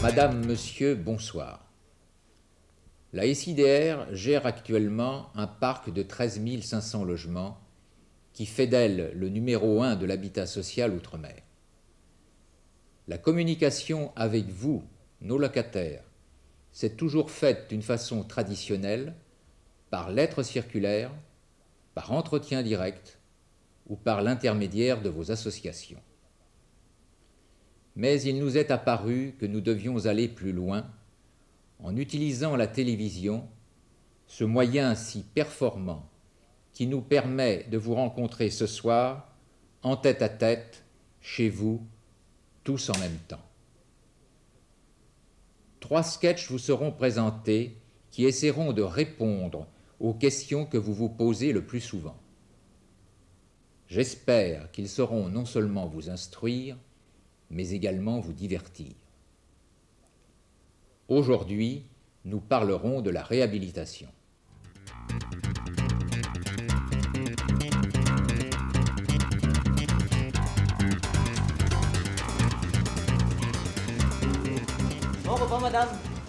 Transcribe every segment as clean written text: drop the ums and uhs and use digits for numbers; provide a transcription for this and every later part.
Madame, Monsieur, bonsoir. La SIDR gère actuellement un parc de 13 500 logements qui fait d'elle le numéro 1 de l'habitat social outre-mer. La communication avec vous, nos locataires, s'est toujours faite d'une façon traditionnelle, par lettre circulaire, par entretien direct ou par l'intermédiaire de vos associations. Mais il nous est apparu que nous devions aller plus loin en utilisant la télévision, ce moyen si performant qui nous permet de vous rencontrer ce soir en tête-à-tête, chez vous, tous en même temps. 3 sketchs vous seront présentés qui essaieront de répondre aux questions que vous vous posez le plus souvent. J'espère qu'ils sauront non seulement vous instruire, mais également vous divertir. Aujourd'hui, nous parlerons de la réhabilitation. Bon repas madame,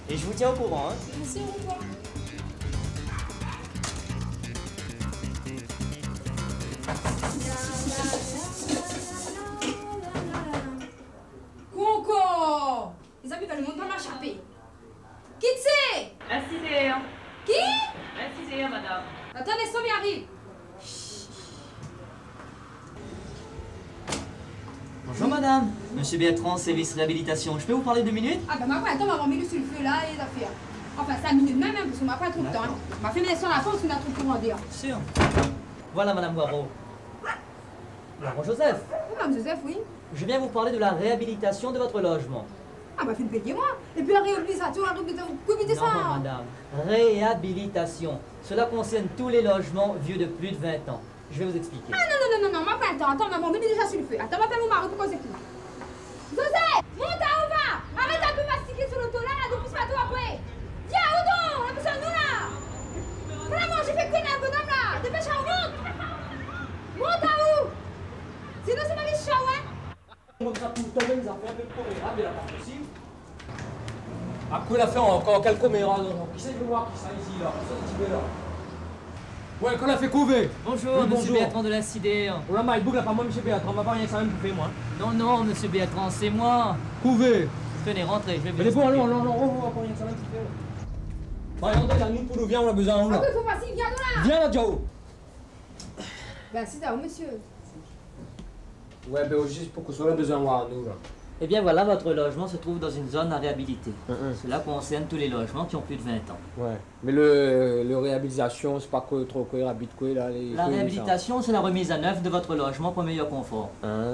et je vous tiens au courant. Merci, au revoir. Conco! Les amis veulent monter dans ma chapée. Qui c'est? Assisez. Qui? Assisez, madame. Attendez, Sophie arrive. Bonjour madame, monsieur Bertrand, service réhabilitation. Je peux vous parler 2 minutes? Ah ben ma attends, maman mis le sur le feu là et les affaires. Enfin 5 minutes même, parce qu'on m'a pas trop de temps. Hein. Ma fait sur la fin parce qu'on a trop de commander. Sûr. Voilà madame Guaro. Bonjour Joseph. Oui, madame Joseph, oui. Je viens vous parler de la réhabilitation de votre logement. Ah bah faites payer moi. Et puis la réhabilitation, vous éviter ça. Non madame, réhabilitation. Cela concerne tous les logements vieux de plus de 20 ans. Je vais vous expliquer. Ah non, moi pas attends, maman, mets déjà sur le feu. Attends, m'appelle mon mari pour causer tout. Joseph, monte à où va? Arrête un peu mastiquer sur l'auto là, depuis ce matin après. Viens, où donc? La personne nous là. Vraiment, j'ai fait connaître un bonhomme là. Dépêche, on monte. Monte à où? Sinon c'est ma vie chaud, hein? Comme ça, tout le temps, ça fait un peu de caméra, mais là, pas possible. Après, la fait encore quelle caméra, non? Qui c'est que je vois qui ça ici, là? Qui c'est qui est là? Ouais, qu'on l'a fait couver. Bonjour, Oui, monsieur bonjour. Bertrand de l'Incidère. Oh là, il boucle là, pas moi, monsieur Bertrand, on va pas rien, ça même couper, moi. Non, monsieur Bertrand, c'est moi. Couver. Tenez, rentrez, je vais vous Mais bon, expliquer. non, on va pas rien, ça même couper. Bah, regardez, là, nous, pour nous, viens, on a besoin, on Ah là. oui, faut passer, viens là. Viens là, Jao. Ben c'est ça, monsieur. Ouais, ben, juste pour qu'on soit là, besoin, moi, nous, là. Eh bien voilà, votre logement se trouve dans une zone à réhabiliter. Cela concerne tous les logements qui ont plus de 20 ans. Ouais. Mais le réhabilitation, c'est pas quoi, trop quoi, habite quoi, là, les. La réhabilitation, c'est la remise à neuf de votre logement pour meilleur confort.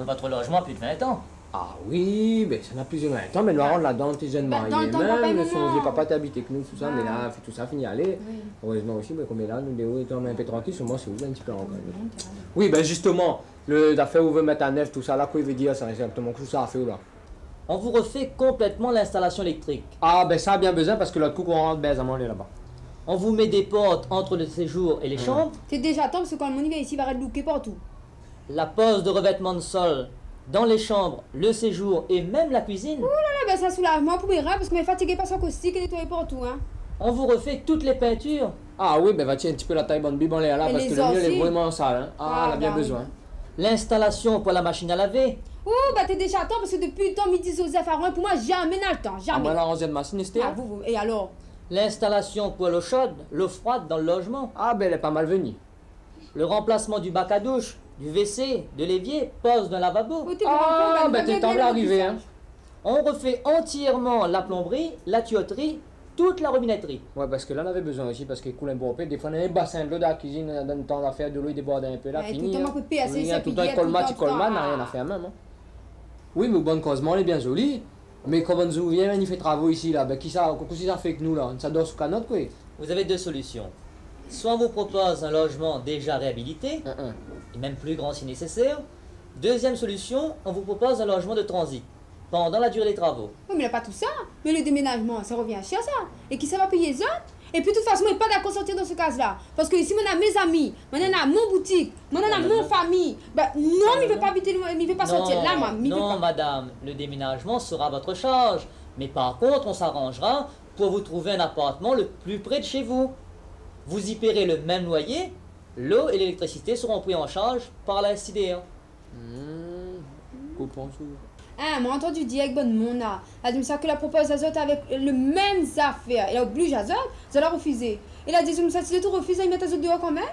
Votre logement a plus de 20 ans. Ah oui, ben ça n'a plus de 20 ans, mais nous rentre là-dedans, tes jeunes Bah, dans mariés, le temps, papa et même, maman. son vieux papa t'habite avec nous, tout ça, Ah. mais là, fait tout ça, fini aller. Oui. Heureusement aussi, mais comme est là, nous, Léo étant un peu tranquille, sur moi, c'est ouvert un petit peu encore. Oui, ben justement, l'affaire où on veut mettre à neuf, tout ça, là, quoi il veut dire, c'est exactement tout ça à faire là. On vous refait complètement l'installation électrique. Ah, ben ça a bien besoin parce que l'autre coup qu'on rentre, ben, ça m'en est là-bas. On vous met des portes entre le séjour et les chambres. C'est déjà temps parce que quand mon vient ici, il va arrêter de looker partout. La pose de revêtement de sol dans les chambres, le séjour et même la cuisine. Ah ben ça soulagement pour mes reins parce que mes fatigués pas sans caustique et nettoyer partout, hein. On vous refait toutes les peintures. Ah oui, ben va tiens un petit peu la taille bonne bible là, Et parce les que le mur orties. est vraiment sale, hein. Ah, elle a bien bah, besoin. L'installation pour la machine à laver. Oh bah t'es déjà temps parce que depuis le temps midi Joseph à Rouen, pour moi jamais n'a le temps, Ah, jamais. moi, la 11e machine, c'était. Ah, et alors? L'installation pour l'eau chaude, l'eau froide dans le logement. Ah, ben elle est pas mal venue. Le remplacement du bac à douche, du WC, de l'évier, pose d'un lavabo. Oh, t'es Ah, grand, ben t'es temps d'arriver, hein. On refait entièrement la plomberie, la tuyauterie, toute la robinetterie. Ouais, parce que là, on avait besoin aussi, parce qu'il coule un bon peu. Des fois, on a un bassin de l'eau dans la cuisine, on a le temps d'affaire de l'eau, il déborde un peu là, Ouais, fini. tout le temps, on peut payer assez, Oui, ça, tout le puis temps, hier, colmat, tout le temps, colmat, n'a ah. rien à faire même. Hein. Oui, mais bonne causement, elle est bien jolie. Mais quand on nous vient, il fait travaux ici, là, ben qui ça, qu'est-ce ça fait que nous, là? Ça dort sous canotte, quoi. Vous avez 2 solutions. Soit on vous propose un logement déjà réhabilité, et même plus grand si nécessaire. Deuxième solution, on vous propose un logement de transit, pendant la durée des travaux. Oui, mais il n'y a pas tout ça. Mais le déménagement, ça revient cher ça. Et qui ça va payer les autres? Et puis de toute façon, je ne suis pas d'accord sortir dans ce cas-là. Parce que ici, on a mes amis, on a mon boutique, on a mon famille. Ben non, il ne veut pas habiter, il ne veut pas sortir là, moi. Non, madame, le déménagement sera à votre charge. Mais par contre, on s'arrangera pour vous trouver un appartement le plus près de chez vous. Vous y paierez le même loyer, l'eau et l'électricité seront pris en charge par la SIDR. Hein, moi entendu dire avec bonne mona. Elle dit que la propose à Zot avec le même affaire. Elle oblige à Zot, Zot l'a refusé. Elle a dit que ça si tout refuse, elle met à Zot dehors quand même.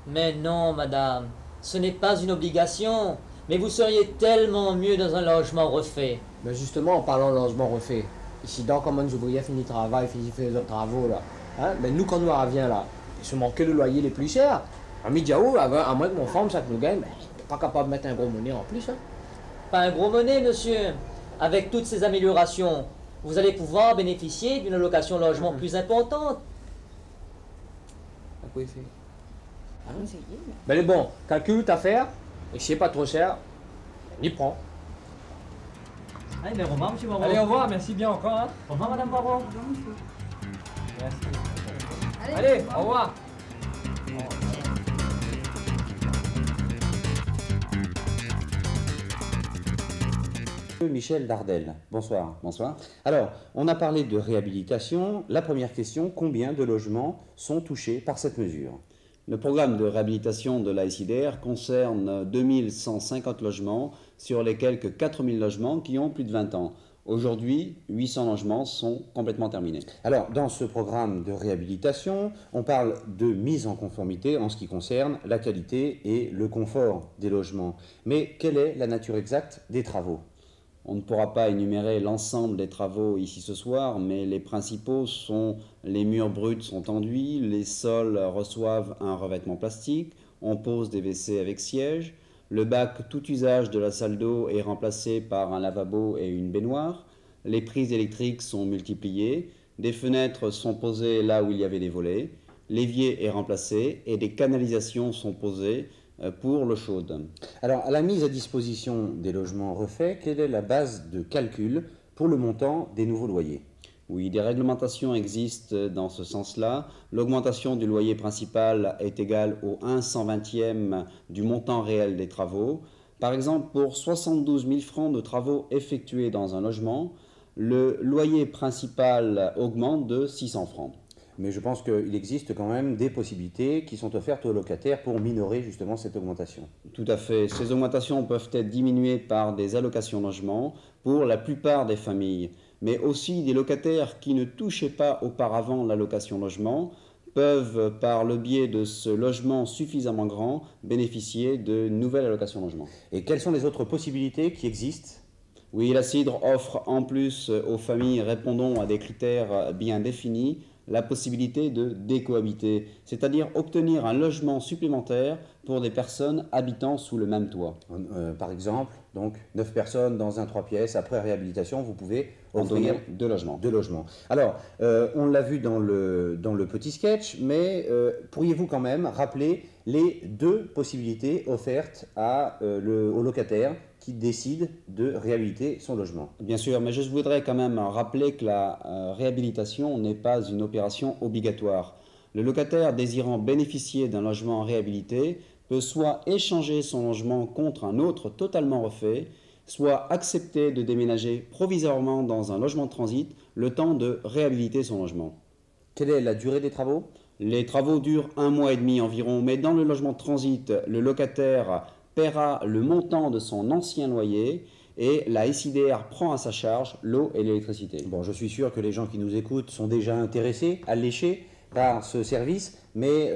Mais non, madame, ce n'est pas une obligation. Mais vous seriez tellement mieux dans un logement refait. Mais justement, en parlant de logement refait, ici, dans comment les ouvriers finissent le travail, finissent les autres travaux, là. Hein? Mais nous, quand nous revient là, il se manquait le loyer les plus chers. À Midiao, à moins que mon femme, ça que nous gagne, mais il n'est pas capable de mettre un gros monnaie en plus. Hein? Pas un gros monnaie, monsieur. Avec toutes ces améliorations, vous allez pouvoir bénéficier d'une allocation logement plus importante. À quoi il fait? Ben les bons, calcule ta affaire, et si c'est pas trop cher, on y prend. Allez, mais Romain, monsieur Moreau. Allez, au revoir, merci bien encore. Hein. Au revoir, madame Moreau. Merci. Allez, au revoir. Michel Dardel, bonsoir. Bonsoir. Alors, on a parlé de réhabilitation. La première question, combien de logements sont touchés par cette mesure? Le programme de réhabilitation de la SIDR concerne 2150 logements sur les quelques 4000 logements qui ont plus de 20 ans. Aujourd'hui, 800 logements sont complètement terminés. Alors, dans ce programme de réhabilitation, on parle de mise en conformité en ce qui concerne la qualité et le confort des logements. Mais quelle est la nature exacte des travaux? On ne pourra pas énumérer l'ensemble des travaux ici ce soir, mais les principaux sont: les murs bruts sont enduits, les sols reçoivent un revêtement plastique, on pose des WC avec siège, le bac tout usage de la salle d'eau est remplacé par un lavabo et une baignoire, les prises électriques sont multipliées, des fenêtres sont posées là où il y avait des volets, l'évier est remplacé et des canalisations sont posées pour l'eau chaude. Alors, à la mise à disposition des logements refaits, quelle est la base de calcul pour le montant des nouveaux loyers? Oui, des réglementations existent dans ce sens-là. L'augmentation du loyer principal est égale au 1/120e du montant réel des travaux. Par exemple, pour 72 000 francs de travaux effectués dans un logement, le loyer principal augmente de 600 francs. Mais je pense qu'il existe quand même des possibilités qui sont offertes aux locataires pour minorer justement cette augmentation. Tout à fait. Ces augmentations peuvent être diminuées par des allocations logement pour la plupart des familles, mais aussi des locataires qui ne touchaient pas auparavant l'allocation logement peuvent, par le biais de ce logement suffisamment grand, bénéficier de nouvelles allocations logement. Et quelles sont les autres possibilités qui existent? Oui, la CIDR offre en plus aux familles répondant à des critères bien définis la possibilité de décohabiter, c'est-à-dire obtenir un logement supplémentaire pour des personnes habitant sous le même toit. Par exemple, donc 9 personnes dans un 3 pièces, après réhabilitation, vous pouvez offrir 2 logements. 2 logements. Alors, on l'a vu dans le petit sketch, mais pourriez-vous quand même rappeler les 2 possibilités offertes aux locataires qui décide de réhabiliter son logement? Bien sûr, mais je voudrais quand même rappeler que la réhabilitation n'est pas une opération obligatoire. Le locataire désirant bénéficier d'un logement réhabilité peut soit échanger son logement contre un autre totalement refait, soit accepter de déménager provisoirement dans un logement de transit le temps de réhabiliter son logement. Quelle est la durée des travaux? Les travaux durent 1 mois et demi environ, mais dans le logement de transit, le locataire paiera le montant de son ancien loyer et la SIDR prend à sa charge l'eau et l'électricité. Bon, je suis sûr que les gens qui nous écoutent sont déjà intéressés, alléchés par ce service, mais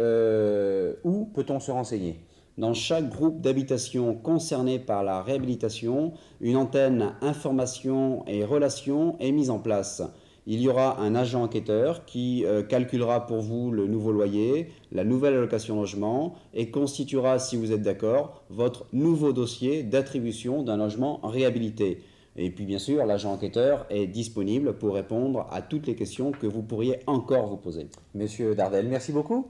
où peut-on se renseigner? Dans chaque groupe d'habitation concerné par la réhabilitation, une antenne information et relations est mise en place. Il y aura un agent enquêteur qui calculera pour vous le nouveau loyer, la nouvelle allocation logement et constituera, si vous êtes d'accord, votre nouveau dossier d'attribution d'un logement réhabilité. Et puis bien sûr, l'agent enquêteur est disponible pour répondre à toutes les questions que vous pourriez encore vous poser. Monsieur Dardel, merci beaucoup.